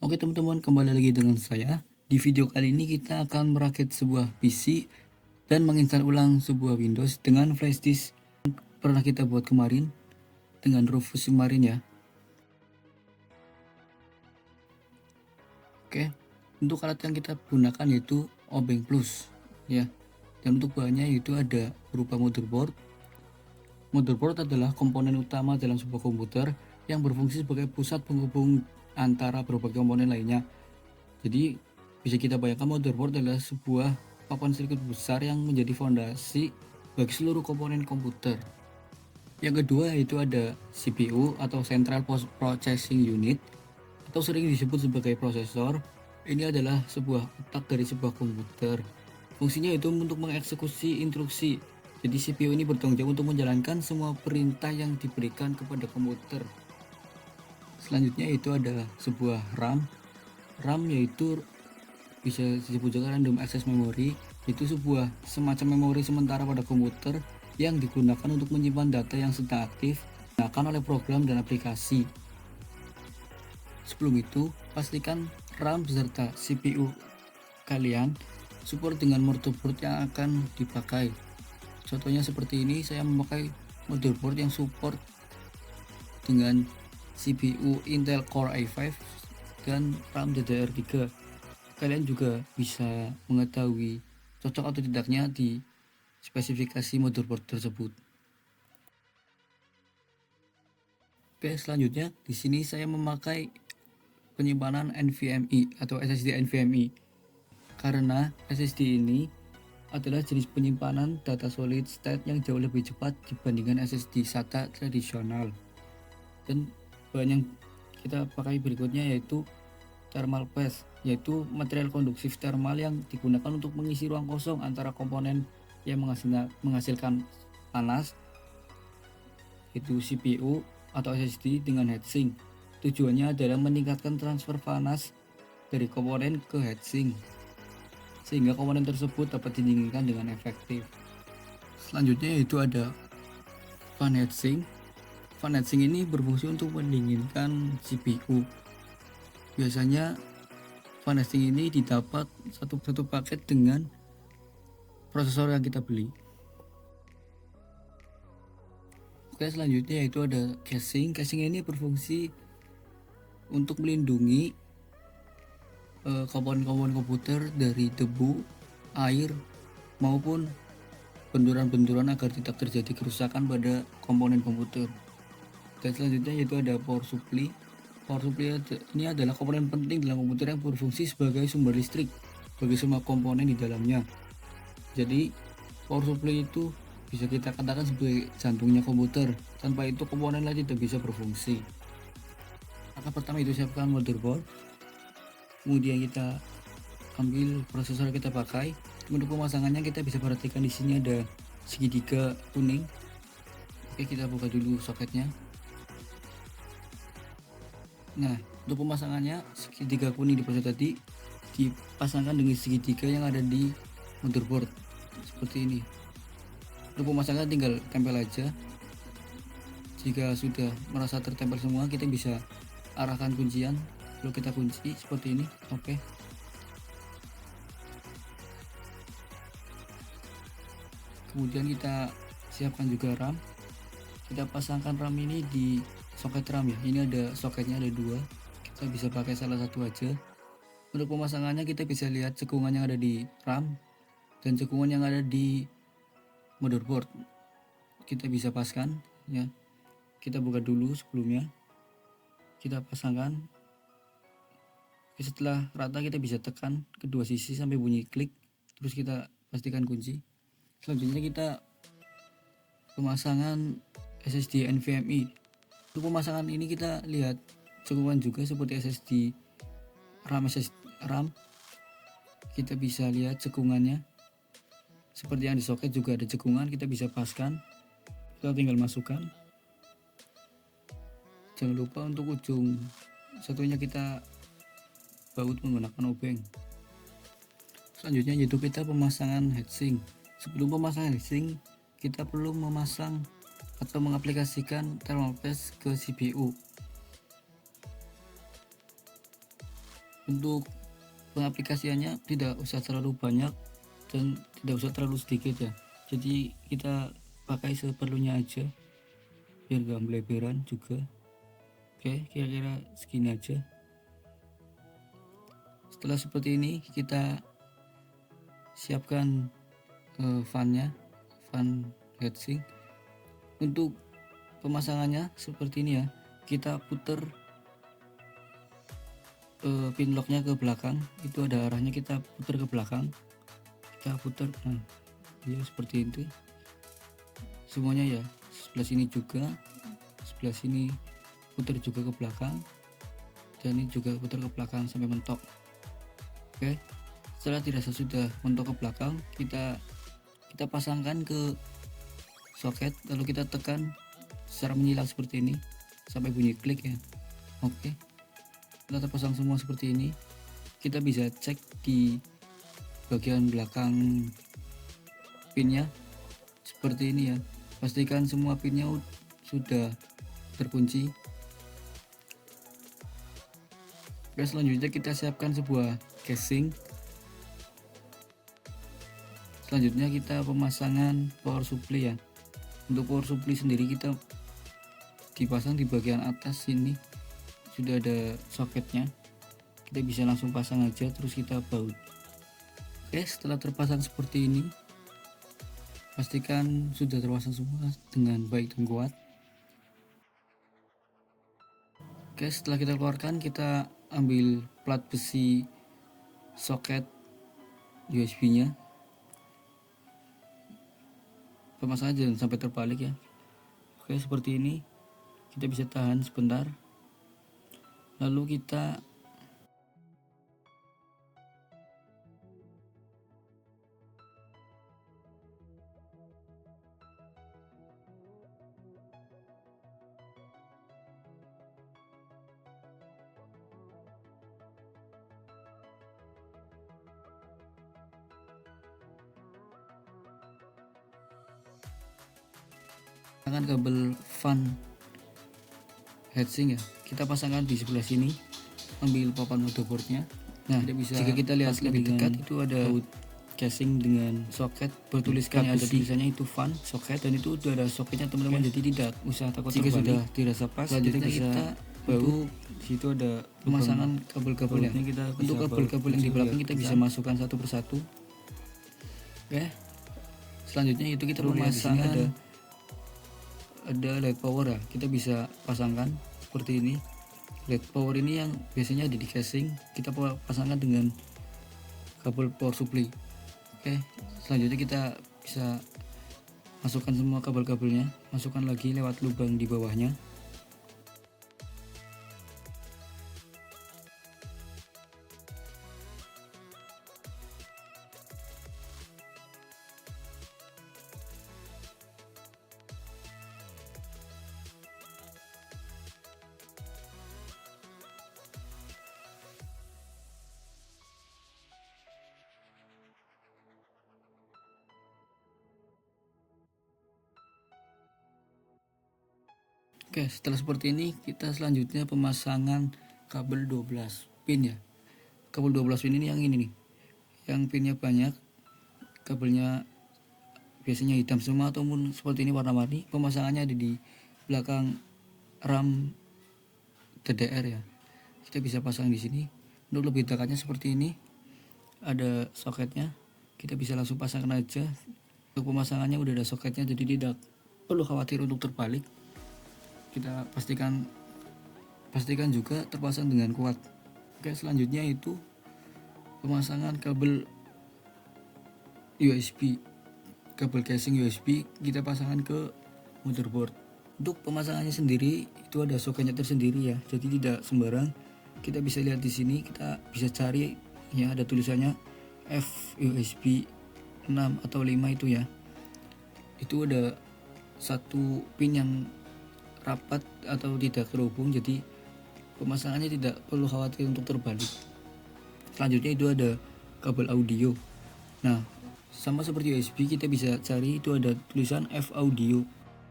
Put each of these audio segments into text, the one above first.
Oke teman-teman, kembali lagi dengan saya. Di video kali ini kita akan merakit sebuah PC dan menginstal ulang sebuah Windows dengan flash disk pernah kita buat kemarin dengan Rufus kemarin ya. Oke, untuk alat yang kita gunakan yaitu Obeng Plus ya. Dan untuk bahannya itu ada berupa motherboard. Motherboard adalah komponen utama dalam sebuah komputer yang berfungsi sebagai pusat penghubung antara berbagai komponen lainnya. Jadi bisa kita bayangkan motherboard adalah sebuah papan sirkuit besar yang menjadi fondasi bagi seluruh komponen komputer. Yang kedua yaitu ada CPU atau Central Processing Unit atau sering disebut sebagai prosesor. Ini adalah sebuah otak dari sebuah komputer. Fungsinya itu untuk mengeksekusi instruksi. Jadi CPU ini bertanggung jawab untuk menjalankan semua perintah yang diberikan kepada komputer. Selanjutnya itu ada sebuah RAM. RAM yaitu bisa disebut juga random access memory, itu sebuah semacam memori sementara pada komputer yang digunakan untuk menyimpan data yang sedang aktif digunakan oleh program dan aplikasi. Sebelum itu, pastikan RAM beserta CPU kalian support dengan motherboard yang akan dipakai. Contohnya seperti ini, saya memakai motherboard yang support dengan CPU Intel Core i5 dan RAM DDR3. Kalian juga bisa mengetahui cocok atau tidaknya di spesifikasi motherboard tersebut. Oke, selanjutnya di sini saya memakai penyimpanan NVMe atau SSD NVMe karena SSD ini adalah jenis penyimpanan data solid state yang jauh lebih cepat dibandingkan SSD SATA tradisional. Dan bahan yang kita pakai berikutnya yaitu thermal paste, yaitu material konduktif thermal yang digunakan untuk mengisi ruang kosong antara komponen yang menghasilkan panas, yaitu CPU atau SSD dengan heatsink. Tujuannya adalah meningkatkan transfer panas dari komponen ke heatsink sehingga komponen tersebut dapat didinginkan dengan efektif. Selanjutnya yaitu ada fan heatsink. Fan heatsink ini berfungsi untuk mendinginkan CPU. Biasanya fan heatsink ini didapat satu paket dengan prosesor yang kita beli. Oke, selanjutnya yaitu ada casing. Casing ini berfungsi untuk melindungi komponen-komponen komputer dari debu, air, maupun benturan-benturan agar tidak terjadi kerusakan pada komponen komputer. Dan selanjutnya yaitu ada power supply. Power supply ini adalah komponen penting dalam komputer yang berfungsi sebagai sumber listrik bagi semua komponen di dalamnya. Jadi power supply itu bisa kita katakan sebagai jantungnya komputer. Tanpa itu komponen lain tidak bisa berfungsi. Maka pertama itu siapkan motherboard, kemudian kita ambil prosesor yang kita pakai. Untuk pemasangannya kita bisa perhatikan di sini ada segitiga kuning. Oke, kita buka dulu soketnya. Nah, untuk pemasangannya segitiga kuning di prosesor tadi dipasangkan dengan segitiga yang ada di motherboard seperti ini. Untuk pemasangan tinggal tempel aja. Jika sudah merasa tertempel semua, kita bisa arahkan kuncian, lalu kita kunci seperti ini. Oke. Kemudian kita siapkan juga RAM. Kita pasangkan RAM ini di soket RAM ya. Ini ada soketnya, ada dua. Kita bisa pakai salah satu aja. Untuk pemasangannya kita bisa lihat cekungan yang ada di RAM dan cekungan yang ada di motherboard. Kita bisa paskan ya. Kita buka dulu sebelumnya. Kita pasangkan. Setelah rata kita bisa tekan kedua sisi sampai bunyi klik. Terus kita pastikan kunci. Selanjutnya kita pemasangan SSD NVMe. Untuk pemasangan ini kita lihat cekungan juga seperti SSD RAM. Kita bisa lihat cekungannya. Seperti yang di soket juga ada cekungan, kita bisa paskan. Kita tinggal masukkan. Jangan lupa untuk ujung satunya kita baut menggunakan obeng. Selanjutnya yaitu kita pemasangan heatsink. Sebelum pemasangan heatsink, kita perlu memasang atau mengaplikasikan thermal paste ke CPU. Untuk pengaplikasiannya tidak usah terlalu banyak dan tidak usah terlalu sedikit ya, jadi kita pakai seperlunya aja biar gak melebaran juga. Oke, kira-kira segini aja. Setelah seperti ini kita siapkan fan heatsink. Untuk pemasangannya seperti ini ya, kita puter pin locknya ke belakang, itu ada arahnya, kita puter ke belakang, kita puter, nah ya seperti itu semuanya ya. Sebelah sini juga, sebelah sini puter juga ke belakang, dan ini juga puter ke belakang sampai mentok. Oke, setelah dirasa sudah mentok ke belakang, kita pasangkan ke soket, lalu kita tekan secara menyilang seperti ini sampai bunyi klik ya. Oke, setelah terpasang semua seperti ini, kita bisa cek di bagian belakang pinnya seperti ini ya. Pastikan semua pinnya sudah terkunci. Dan selanjutnya kita siapkan sebuah casing. Selanjutnya kita pemasangan power supply ya. Untuk power supply sendiri kita dipasang di bagian atas sini, sudah ada soketnya, kita bisa langsung pasang aja terus kita baut. Oke, setelah terpasang seperti ini, pastikan sudah terpasang semua dengan baik dan kuat. Oke, setelah kita keluarkan, kita ambil plat besi soket USB nya, pemasangan jangan sampai terbalik ya. Oke, seperti ini, kita bisa tahan sebentar, lalu kita pasangkan kabel fan heatsink ya, kita pasangkan di sebelah sini, ambil papan motherboardnya. Nah, jika kita lihat lebih dekat, itu ada casing dengan soket bertuliskan, ada tulisannya itu fan soket, dan itu udah ada soketnya teman-teman. Jadi tidak usah takut jika sudah dirasa pas. Selanjutnya kita baut, situ ada pemasangan kabel-kabelnya. Untuk kabel-kabel yang di belakang kita bisa masukkan satu persatu. Oke, selanjutnya itu kita pemasangan, ada LED power ya, kita bisa pasangkan seperti ini. LED power ini yang biasanya ada di casing, kita pasangkan dengan kabel power supply. Oke, selanjutnya kita bisa masukkan semua kabel-kabelnya, masukkan lagi lewat lubang di bawahnya. Oke, setelah seperti ini, kita selanjutnya pemasangan kabel 12 pin ya. Kabel 12 pin ini yang ini nih, yang pinnya banyak, kabelnya biasanya hitam semua ataupun seperti ini warna-warni. Pemasangannya ada di belakang RAM DDR ya. Kita bisa pasang di sini. Untuk lebih dekatnya seperti ini, ada soketnya, kita bisa langsung pasangkan aja. Untuk pemasangannya udah ada soketnya, jadi tidak perlu khawatir untuk terbalik. Kita pastikan juga terpasang dengan kuat. Oke, selanjutnya itu pemasangan kabel USB, kabel casing USB kita pasangkan ke motherboard. Untuk pemasangannya sendiri itu ada soketnya tersendiri ya, jadi tidak sembarang. Kita bisa lihat di sini, kita bisa cari ya, ada tulisannya F USB 6 atau 5 itu ya. Itu ada satu pin yang rapat atau tidak terhubung, jadi pemasangannya tidak perlu khawatir untuk terbalik. Selanjutnya itu ada kabel audio. Nah, sama seperti USB, kita bisa cari itu ada tulisan F audio.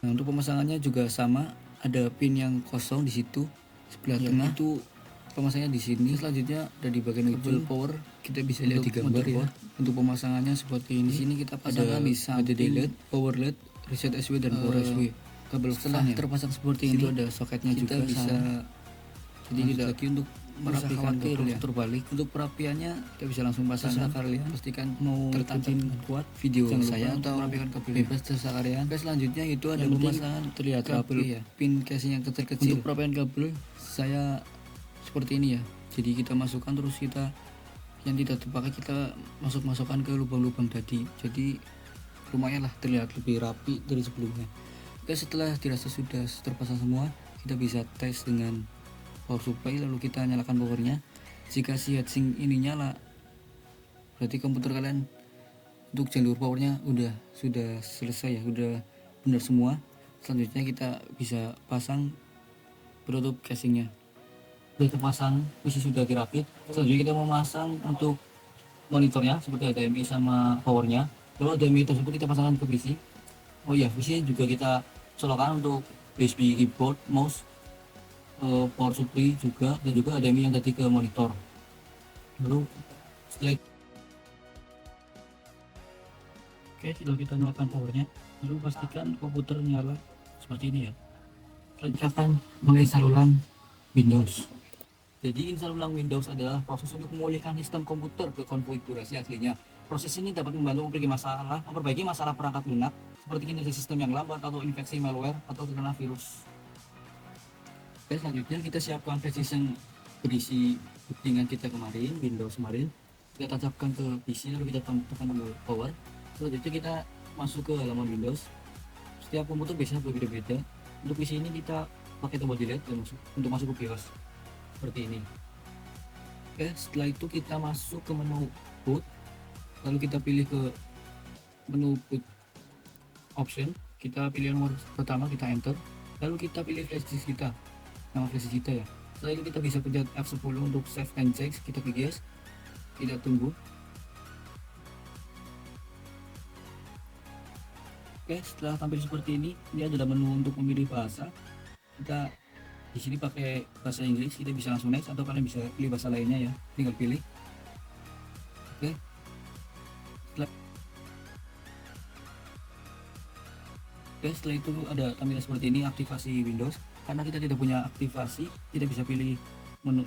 Nah, untuk pemasangannya juga sama, ada pin yang kosong di situ sebelah tengah, itu pemasangannya di sini. Selanjutnya ada di bagian kabel power, kita bisa lihat di gambar ya. Untuk pemasangannya seperti ini. Di sini kita pasangkan di samping LED, power LED, reset SW dan power SW. Kabel setelah terpasang seperti ini, ada soketnya kita juga bisa. Jadi tidak lagi untuk merapikan kabel terbalik. Untuk perapiannya kita bisa langsung pasang. Kalian pastikan mau tertancap kuat video saya atau merapikan kabel bebas terserah kalian. Selanjutnya itu ada pemasangan terlihat rapi ya. Pin casing yang kecil-kecil. Untuk perapian kabel saya seperti ini ya. Jadi kita masukkan terus kita yang tidak terpakai kita masukkan ke lubang-lubang tadi. Jadi lumayan lah terlihat lebih rapi dari sebelumnya. Oke, setelah dirasa sudah terpasang semua, kita bisa tes dengan power supply, lalu kita nyalakan powernya. Jika si heatsink ini nyala, berarti komputer kalian untuk jalur powernya sudah selesai ya, udah benar semua. Selanjutnya kita bisa pasang penutup casingnya. Sudah terpasang, posisi sudah dirapit. Selanjutnya kita memasang untuk monitornya seperti HDMI sama powernya. Lalu HDMI tersebut kita pasangkan ke PC. Oh iya, PC juga kita colokan untuk USB keyboard, mouse, power supply juga, dan juga HDMI yang tadi ke monitor. Lalu setelah sudah kita nyalakan powernya, lalu pastikan komputer nyala seperti ini ya. Selanjutnya akan menginstal ulang Windows. Jadi install ulang Windows adalah proses untuk memulihkan sistem komputer ke konfigurasi aslinya. Proses ini dapat membantu memperbaiki masalah perangkat lunak seperti kinerja sistem yang lambat atau infeksi malware atau terkena virus. Oke, selanjutnya kita siapkan flash disk yang berisi bootingan kita kemarin, Windows kemarin. Kita tancapkan ke PC, lalu kita tekan tombol power. Selanjutnya kita masuk ke halaman Windows. Setiap komputer biasanya berbeda-beda. Untuk PC ini kita pakai tombol delete untuk masuk ke BIOS seperti ini. Oke, setelah itu kita masuk ke menu boot, lalu kita pilih ke menu boot option, kita pilih nomor pertama, kita enter, lalu kita pilih flash disk kita, nama flash disk kita ya. Setelah itu kita bisa pencet F10 untuk save and check, kita klik yes, kita tunggu. Oke, setelah tampil seperti ini adalah menu untuk memilih bahasa. Kita di sini pakai bahasa Inggris, kita bisa langsung next atau kalian bisa pilih bahasa lainnya ya, tinggal pilih. Oke, setelah itu ada tampilan seperti ini, aktivasi Windows. Karena kita tidak punya aktivasi, tidak bisa pilih menu,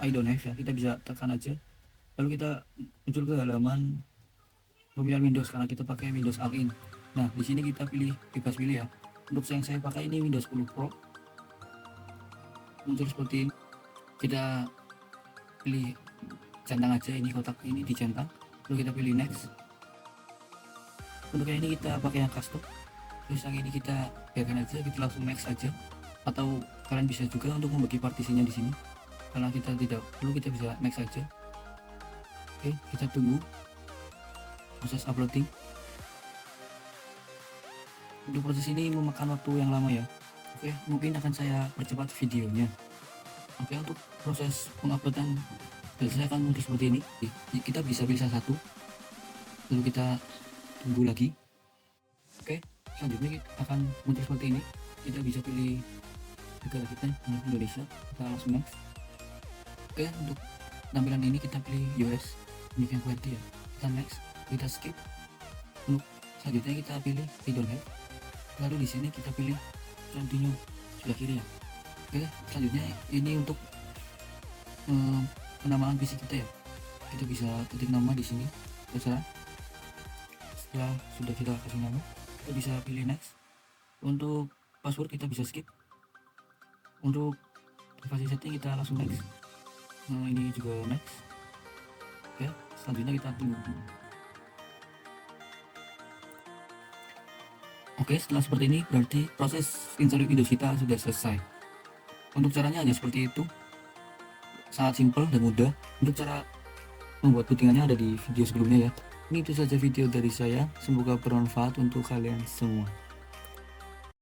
I don't have ya, kita bisa tekan aja, lalu kita muncul ke halaman pemilihan Windows karena kita pakai Windows All-in. Nah, di sini kita bebas pilih ya. Untuk yang saya pakai ini Windows 10 Pro, muncul seperti ini. Kita pilih centang aja, ini kotak ini dicentang, lalu kita pilih next. Untuk yang ini kita pakai yang custom, terus yang ini kita biarkan aja, kita langsung next aja. Atau kalian bisa juga untuk membagi partisinya di sini, karena kita tidak perlu, kita bisa next aja. Oke, kita tunggu proses uploading. Untuk proses ini memakan waktu yang lama ya. Oke, mungkin akan saya percepat videonya. Oke, untuk proses penguploadan biasanya akan muncul seperti ini. Kita bisa pilih salah satu, lalu kita tunggu lagi. Oke, selanjutnya kita akan muncul seperti ini. Kita bisa pilih negara kita, Indonesia, kita langsung next. Oke, untuk tampilan ini kita pilih US, ini yang QWERTY ya, kita next, kita skip. Untuk selanjutnya kita pilih I don't have, lalu di sini kita pilih continue sebelah kiri ya. Oke, selanjutnya ini untuk penamaan PC kita ya, kita bisa ketik nama di sini terserah. Setelah sudah kita kasih nama, kita bisa pilih next. Untuk password kita bisa skip. Untuk privasi setting kita langsung next. Nah, ini juga next. Oke, selanjutnya kita tunggu. Oke, setelah seperti ini berarti proses install Windows kita sudah selesai. Untuk caranya hanya seperti itu, sangat simpel dan mudah. Untuk cara membuat bootingannya ada di video sebelumnya ya. Ini itu saja video dari saya, semoga bermanfaat untuk kalian semua.